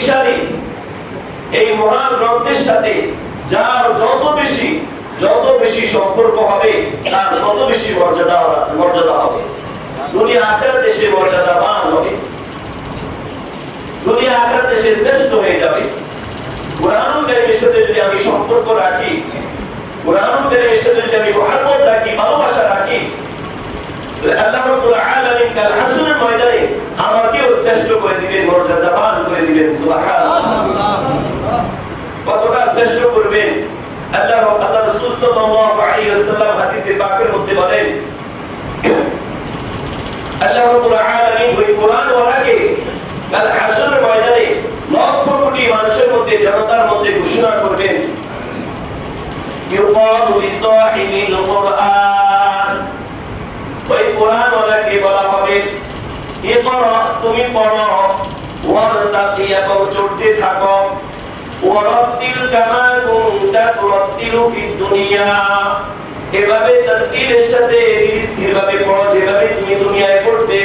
শক্তিশালী এই মহান গ্রন্থের সাথে যার যত বেশি সম্পর্ক হবে তার তত বেশি মর্যাদা হবে। দুনিয়া আখিরাতে সে মর্যাদাবান হবে, দুনিয়া আখিরাতে সে শ্রেষ্ঠ হয়ে যাবে। কুরআনুল কারীমের সাথে যদি আমি সম্পর্ক রাখি, কুরআনুল কারীমের সাথে যদি আমি মহব্বত রাখি, ভালোবাসা রাখি, আল্লাহ রাব্বুল আলামিন কাল হাসরের ময়দানে আমাকেও শ্রেষ্ঠ করে দিবেন, মর্যাদাবান করে দিবেন। সুবহানাল্লাহ। কতটা শ্রেষ্ঠ করবেন আল্লাহ রাসূল সাল্লাল্লাহু আলাইহি ওয়াসাল্লাম হাদিসে পাকের মধ্যে বলেন, আল্লাহ রাব্বুল আলামিন ওই কুরআন ওয়ালাকে কাল হাসরের ময়দানে লক্ষ কোটি মানুষের মধ্যে, জনতার মধ্যে ঘোষণা করবেন, ইউকালু লিসাহিবিল কুরআন, ওই কুরআন ওয়ালাকে বলা হবে, ইকরা, তুমি পড়ো, ওয়ারতাকি, এবং চলতে থাকো, ওয়ারাতিল কামা কুনতা তুরাতিলু ফিদ দুনিয়া, এভাবে তারতিলের সাথে স্থিরভাবে পড়ো যেভাবে তুমি দুনিয়ায় পড়তে।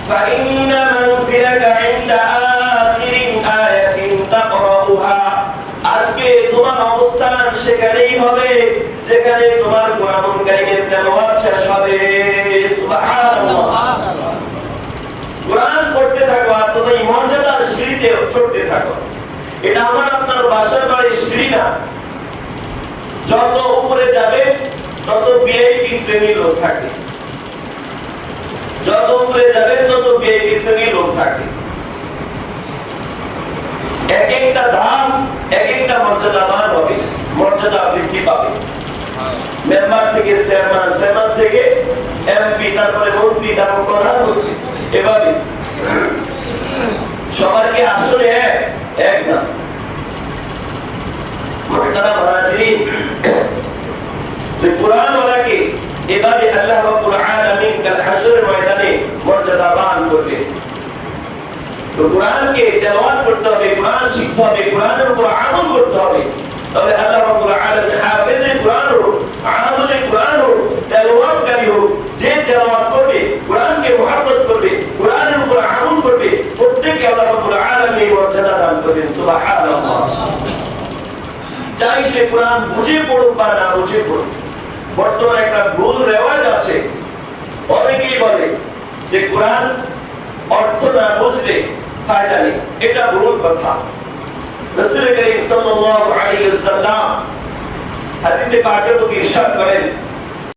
ফাইন্না মানফিরাকা ইনদা আখিরিন আয়াতিন তাকরাউহা, আজকে তোমার অবস্থান সেখানেই হবে যেখানে তোমার কুরআনুল কারীমের তেলাওয়াত শেষ হবে। সুবহানাল্লাহ। কুরআন পড়তে থাকো আর তুমি মর্যাদার সিঁড়িতে চড়তে থাকো। এটা আমার আপনার বাসার বাড়ির সিঁড়ি না, যত উপরে যাবে তত ভিআইপি শ্রেণীর লোক থাকে, যত উপরে যাবে তত ভিআইপি শ্রেণীর লোক থাকে। এক একটা ধাপ এক একটা মর্যাদাবান হবে, মর্যাদা বৃদ্ধি পাবে। মেম্বার থেকে চেয়ারম্যান, চেয়ারম্যান থেকে এমপি, তারপরে মন্ত্রী, তারপর প্রধানমন্ত্রী, এভাবে সবার কি আসলে এক না? মুহতারাম হাজিরিন, কুরআন ওয়ালাকে এভাবে আল্লাহ রাব্বুল আলামিন কাল হাসরের ময়দানে মর্যাদাবান করবে। তো কুরআনকে তেলাওয়াত করতে হবে, কুরআন শিখতে হবে, কুরআনের উপর আমল করতে হবে। তবে আল্লাহ রাব্বুল আলামিন হাফেজে কুরআন হোক, আমলে কুরআন হোক, তেলাওয়াতকারী হোক, যে তেলাওয়াত করবে, কুরআনকে মুহাব্বত করবে, কুরআনের উপর আমল করবে, প্রত্যেককে আল্লাহ রাব্বুল আলামিন মর্যাদা দান করবেন। সুবহানাল্লাহ। চাই সে কুরআন বুঝে পড়ুক বা না বুঝে পড়ুক। বর্তমানে একটা ভুল রেওয়াজ আছে, অনেকেই বলে যে কুরআন অর্থ না বুঝলে ফায়দা নেই। এটা ভুল কথা। রাসূল করিম সাল্লাল্লাহু আলাইহি ওয়াসাল্লাম হাদিসে পাকের মধ্যে ইরশাদ করেন,